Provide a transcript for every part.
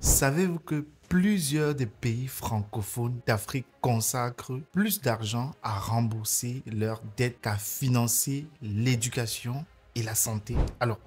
Savez-vous que plusieurs des pays francophones d'Afrique consacrent plus d'argent à rembourser leurs dettes qu'à financer l'éducation et la santé? Alors,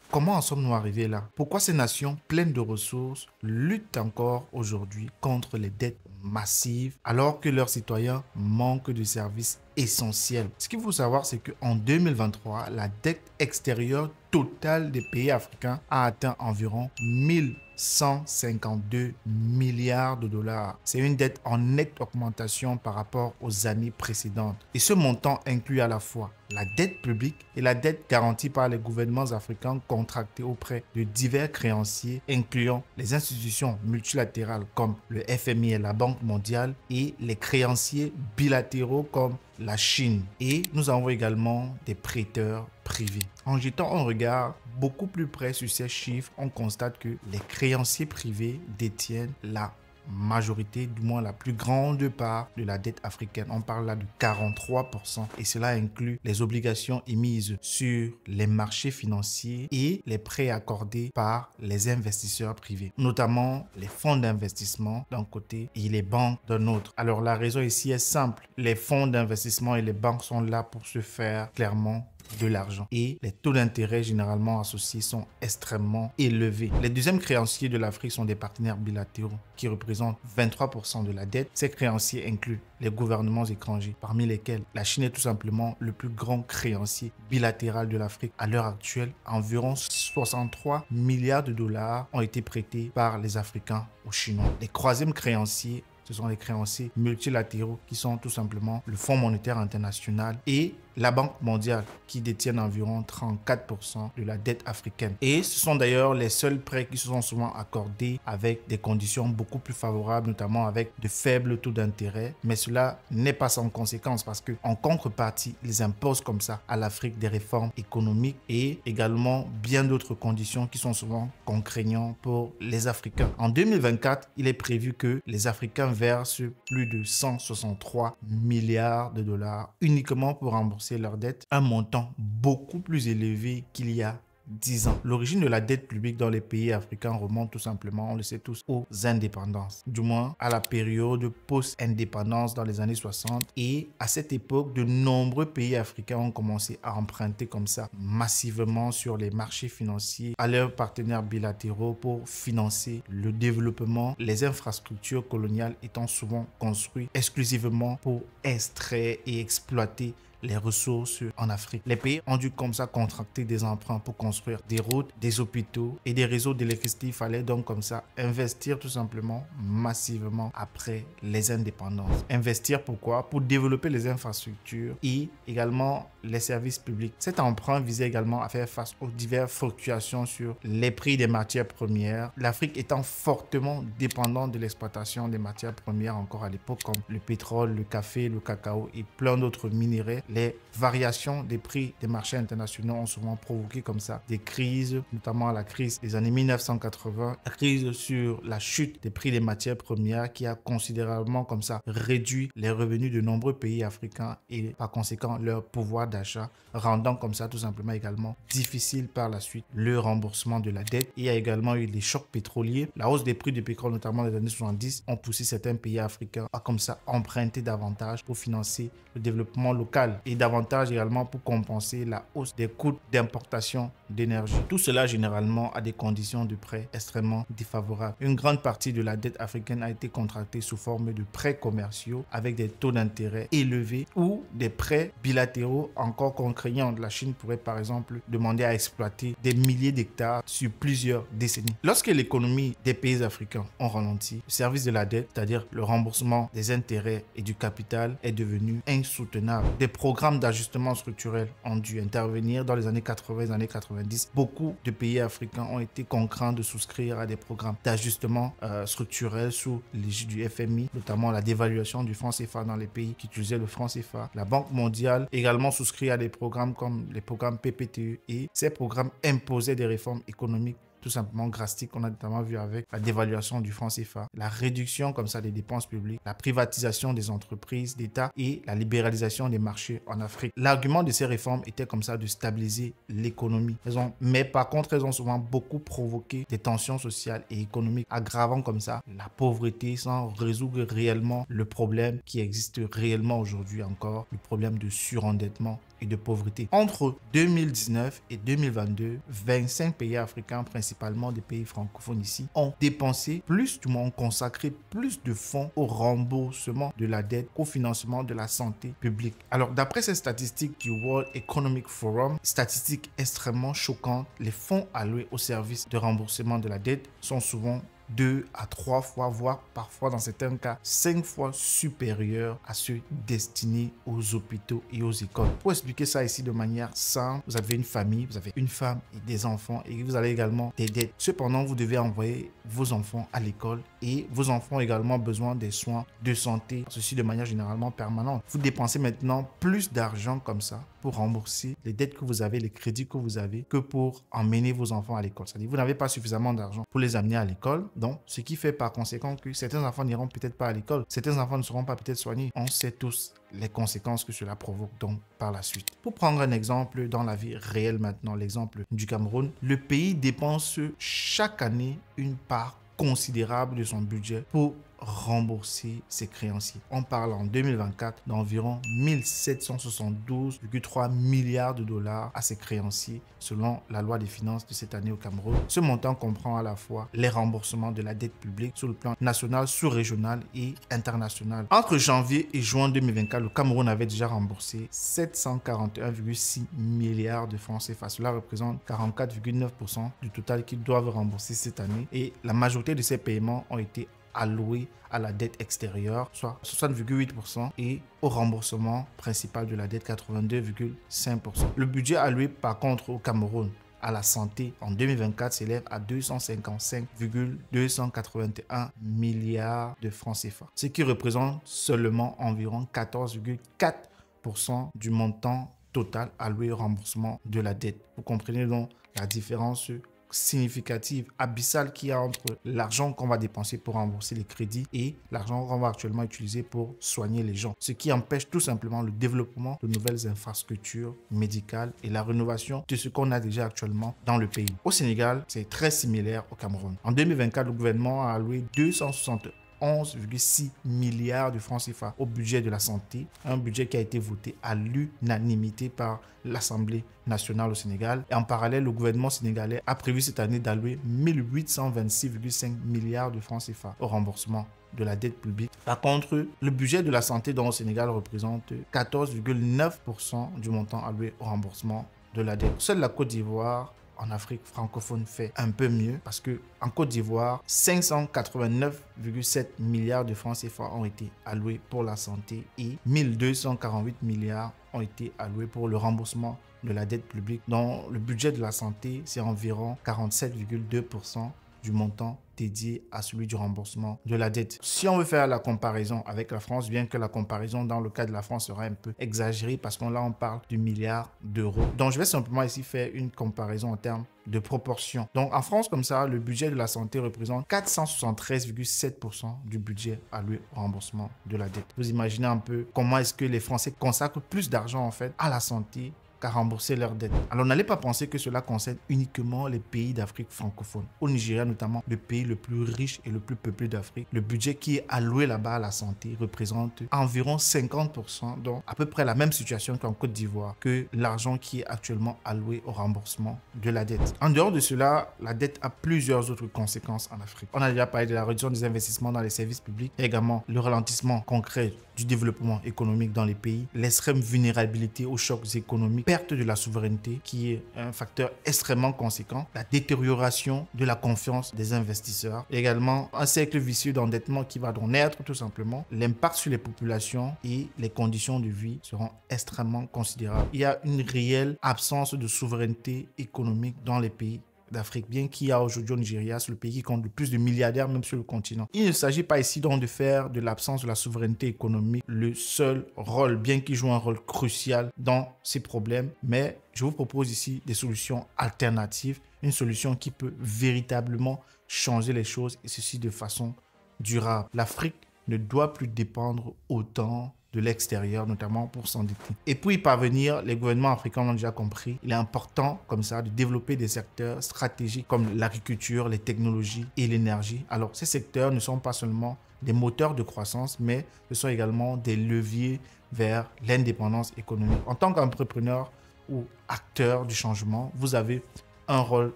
comment en sommes-nous arrivés là? Pourquoi ces nations pleines de ressources luttent encore aujourd'hui contre les dettes massives alors que leurs citoyens manquent de services essentiels? Ce qu'il faut savoir, c'est qu'en 2023, la dette extérieure totale des pays africains a atteint environ 1152 milliards de dollars. C'est une dette en nette augmentation par rapport aux années précédentes. Et ce montant inclut à la fois la dette publique et la dette garantie par les gouvernements africains contractés auprès de divers créanciers, incluant les institutions multilatérales comme le FMI et la Banque mondiale et les créanciers bilatéraux comme la Chine. Et nous avons également des prêteurs privés. En jetant un regard beaucoup plus près sur ces chiffres, on constate que les créanciers privés détiennent la majorité, du moins la plus grande part de la dette africaine. On parle là de 43% et cela inclut les obligations émises sur les marchés financiers et les prêts accordés par les investisseurs privés, notamment les fonds d'investissement d'un côté et les banques d'un autre. Alors la raison ici est simple, les fonds d'investissement et les banques sont là pour se faire clairement de l'argent et les taux d'intérêt généralement associés sont extrêmement élevés. Les deuxièmes créanciers de l'Afrique sont des partenaires bilatéraux qui représentent 23% de la dette. Ces créanciers incluent les gouvernements étrangers, parmi lesquels la Chine est tout simplement le plus grand créancier bilatéral de l'Afrique. À l'heure actuelle, environ 63 milliards de dollars ont été prêtés par les Africains aux Chinois. Les troisièmes créanciers, ce sont les créanciers multilatéraux qui sont tout simplement le Fonds monétaire international et la Banque mondiale qui détiennent environ 34% de la dette africaine. Et ce sont d'ailleurs les seuls prêts qui se sont souvent accordés avec des conditions beaucoup plus favorables, notamment avec de faibles taux d'intérêt. Mais cela n'est pas sans conséquence parce qu'en contrepartie, ils imposent comme ça à l'Afrique des réformes économiques et également bien d'autres conditions qui sont souvent contraignantes pour les Africains. En 2024, il est prévu que les Africains versent plus de 163 milliards de dollars uniquement pour rembourser leur dette, un montant beaucoup plus élevé qu'il y a 10 ans. L'origine de la dette publique dans les pays africains remonte tout simplement, on le sait tous, aux indépendances. Du moins, à la période post-indépendance dans les années 60. Et à cette époque, de nombreux pays africains ont commencé à emprunter comme ça massivement sur les marchés financiers à leurs partenaires bilatéraux pour financer le développement, les infrastructures coloniales étant souvent construites exclusivement pour extraire et exploiter les ressources en Afrique. Les pays ont dû comme ça contracter des emprunts pour construire des routes, des hôpitaux et des réseaux d'électricité. Il fallait donc comme ça investir tout simplement massivement après les indépendances. Investir pourquoi? Pour développer les infrastructures et également les services publics. Cet emprunt visait également à faire face aux diverses fluctuations sur les prix des matières premières. L'Afrique étant fortement dépendante de l'exploitation des matières premières encore à l'époque comme le pétrole, le café, le cacao et plein d'autres minéraux. Les variations des prix des marchés internationaux ont souvent provoqué comme ça des crises, notamment la crise des années 1980, la crise sur la chute des prix des matières premières qui a considérablement comme ça réduit les revenus de nombreux pays africains et par conséquent leur pouvoir d'achat, rendant comme ça tout simplement également difficile par la suite le remboursement de la dette. Il y a également eu les chocs pétroliers. La hausse des prix du pétrole, notamment dans les années 70, ont poussé certains pays africains à comme ça emprunter davantage pour financer le développement local et davantage également pour compenser la hausse des coûts d'importation d'énergie. Tout cela généralement a des conditions de prêt extrêmement défavorables. Une grande partie de la dette africaine a été contractée sous forme de prêts commerciaux avec des taux d'intérêt élevés ou des prêts bilatéraux encore contraignants. La Chine pourrait par exemple demander à exploiter des milliers d'hectares sur plusieurs décennies. Lorsque l'économie des pays africains ont ralenti, le service de la dette, c'est-à-dire le remboursement des intérêts et du capital, est devenu insoutenable. Des programmes d'ajustement structurel ont dû intervenir dans les années 80 et les années 90. Beaucoup de pays africains ont été contraints de souscrire à des programmes d'ajustement structurel sous l'égide du FMI, notamment la dévaluation du franc CFA dans les pays qui utilisaient le franc CFA. La Banque mondiale également souscrit à des programmes comme les programmes PPTE et ces programmes imposaient des réformes économiques tout simplement drastique. On a notamment vu avec la dévaluation du franc CFA, la réduction comme ça des dépenses publiques, la privatisation des entreprises d'État et la libéralisation des marchés en Afrique. L'argument de ces réformes était comme ça de stabiliser l'économie. Mais par contre, elles ont souvent beaucoup provoqué des tensions sociales et économiques, aggravant comme ça la pauvreté sans résoudre réellement le problème qui existe réellement aujourd'hui encore, le problème de surendettement et de pauvreté. Entre 2019 et 2022, 25 pays africains, principalement des pays francophones ici, ont dépensé plus, du moins ont consacré plus de fonds au remboursement de la dette qu'au financement de la santé publique. Alors, d'après ces statistiques du World Economic Forum, statistiques extrêmement choquantes, les fonds alloués au service de remboursement de la dette sont souvent 2 à 3 fois, voire parfois dans certains cas 5 fois supérieurs à ceux destinés aux hôpitaux et aux écoles. Pour expliquer ça ici de manière simple, vous avez une famille, vous avez une femme et des enfants et vous avez également des dettes. Cependant, vous devez envoyer vos enfants à l'école et vos enfants ont également besoin des soins de santé, ceci de manière généralement permanente. Vous dépensez maintenant plus d'argent comme ça pour rembourser les dettes que vous avez, les crédits que vous avez, que pour emmener vos enfants à l'école. C'est-à-dire vous n'avez pas suffisamment d'argent pour les amener à l'école. Donc, ce qui fait par conséquent que certains enfants n'iront peut-être pas à l'école, certains enfants ne seront pas peut-être soignés. On sait tous les conséquences que cela provoque donc par la suite. Pour prendre un exemple dans la vie réelle maintenant, l'exemple du Cameroun, le pays dépense chaque année une part considérable de son budget pour rembourser ses créanciers. On parle en 2024 d'environ 1772,3 milliards de dollars à ses créanciers selon la loi des finances de cette année au Cameroun. Ce montant comprend à la fois les remboursements de la dette publique sur le plan national, sous-régional et international. Entre janvier et juin 2024, le Cameroun avait déjà remboursé 741,6 milliards de francs CFA. Cela représente 44,9% du total qu'ils doivent rembourser cette année et la majorité de ces paiements ont été alloués à la dette extérieure, soit 60,8% et au remboursement principal de la dette 82,5%. Le budget alloué par contre au Cameroun à la santé en 2024 s'élève à 255,281 milliards de francs CFA, ce qui représente seulement environ 14,4% du montant total alloué au remboursement de la dette. Vous comprenez donc la différence significative, abyssale qu'il y a entre l'argent qu'on va dépenser pour rembourser les crédits et l'argent qu'on va actuellement utiliser pour soigner les gens. Ce qui empêche tout simplement le développement de nouvelles infrastructures médicales et la rénovation de ce qu'on a déjà actuellement dans le pays. Au Sénégal, c'est très similaire au Cameroun. En 2024, le gouvernement a alloué 271,6 milliards de francs CFA au budget de la santé, un budget qui a été voté à l'unanimité par l'Assemblée nationale au Sénégal. Et en parallèle, le gouvernement sénégalais a prévu cette année d'allouer 1826,5 milliards de francs CFA au remboursement de la dette publique. Par contre, le budget de la santé dans le Sénégal représente 14,9% du montant alloué au remboursement de la dette. Seule la Côte d'Ivoire en Afrique francophone fait un peu mieux parce que en Côte d'Ivoire, 589,7 milliards de francs CFA ont été alloués pour la santé et 1248 milliards ont été alloués pour le remboursement de la dette publique. Dans le budget de la santé, c'est environ 47,2% du montant dédié à celui du remboursement de la dette. Si on veut faire la comparaison avec la France, bien que la comparaison dans le cas de la France sera un peu exagérée parce qu'on là on parle de milliards d'euros. Donc je vais simplement ici faire une comparaison en termes de proportion. Donc en France comme ça, le budget de la santé représente 473,7% du budget alloué au remboursement de la dette. Vous imaginez un peu comment est-ce que les Français consacrent plus d'argent en fait à la santé qu'à rembourser leurs dettes. Alors n'allez pas penser que cela concerne uniquement les pays d'Afrique francophone. Au Nigeria notamment, le pays le plus riche et le plus peuplé d'Afrique, le budget qui est alloué là-bas à la santé représente environ 50%, donc à peu près la même situation qu'en Côte d'Ivoire, que l'argent qui est actuellement alloué au remboursement de la dette. En dehors de cela, la dette a plusieurs autres conséquences en Afrique. On a déjà parlé de la réduction des investissements dans les services publics, et également le ralentissement concret du développement économique dans les pays, l'extrême vulnérabilité aux chocs économiques, perte de la souveraineté qui est un facteur extrêmement conséquent, la détérioration de la confiance des investisseurs, et également un cercle vicieux d'endettement qui va donc naître tout simplement. L'impact sur les populations et les conditions de vie seront extrêmement considérables. Il y a une réelle absence de souveraineté économique dans les pays d'Afrique, bien qu'il y a aujourd'hui au Nigeria, c'est le pays qui compte le plus de milliardaires même sur le continent. Il ne s'agit pas ici donc de faire de l'absence de la souveraineté économique le seul rôle, bien qu'il joue un rôle crucial dans ces problèmes, mais je vous propose ici des solutions alternatives, une solution qui peut véritablement changer les choses et ceci de façon durable. L'Afrique ne doit plus dépendre autant de l'extérieur, notamment pour s'endetter. Et pour y parvenir, les gouvernements africains l'ont déjà compris, il est important comme ça de développer des secteurs stratégiques comme l'agriculture, les technologies et l'énergie. Alors ces secteurs ne sont pas seulement des moteurs de croissance, mais ce sont également des leviers vers l'indépendance économique. En tant qu'entrepreneur ou acteur du changement, vous avez un rôle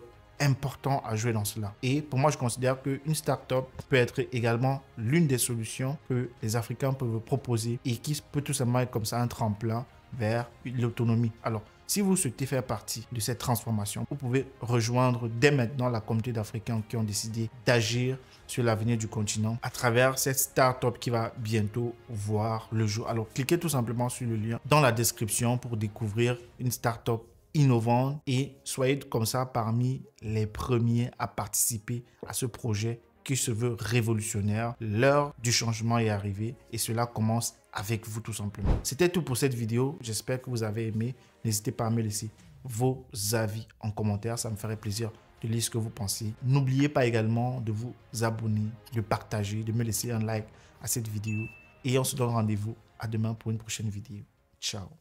important à jouer dans cela. Et pour moi, je considère qu'une start-up peut être également l'une des solutions que les Africains peuvent proposer et qui peut tout simplement être comme ça un tremplin vers l'autonomie. Alors, si vous souhaitez faire partie de cette transformation, vous pouvez rejoindre dès maintenant la communauté d'Africains qui ont décidé d'agir sur l'avenir du continent à travers cette start-up qui va bientôt voir le jour. Alors, cliquez tout simplement sur le lien dans la description pour découvrir une start-up innovante et soyez comme ça parmi les premiers à participer à ce projet qui se veut révolutionnaire. L'heure du changement est arrivée et cela commence avec vous tout simplement. C'était tout pour cette vidéo. J'espère que vous avez aimé. N'hésitez pas à me laisser vos avis en commentaire. Ça me ferait plaisir de lire ce que vous pensez. N'oubliez pas également de vous abonner, de partager, de me laisser un like à cette vidéo. Et on se donne rendez-vous à demain pour une prochaine vidéo. Ciao.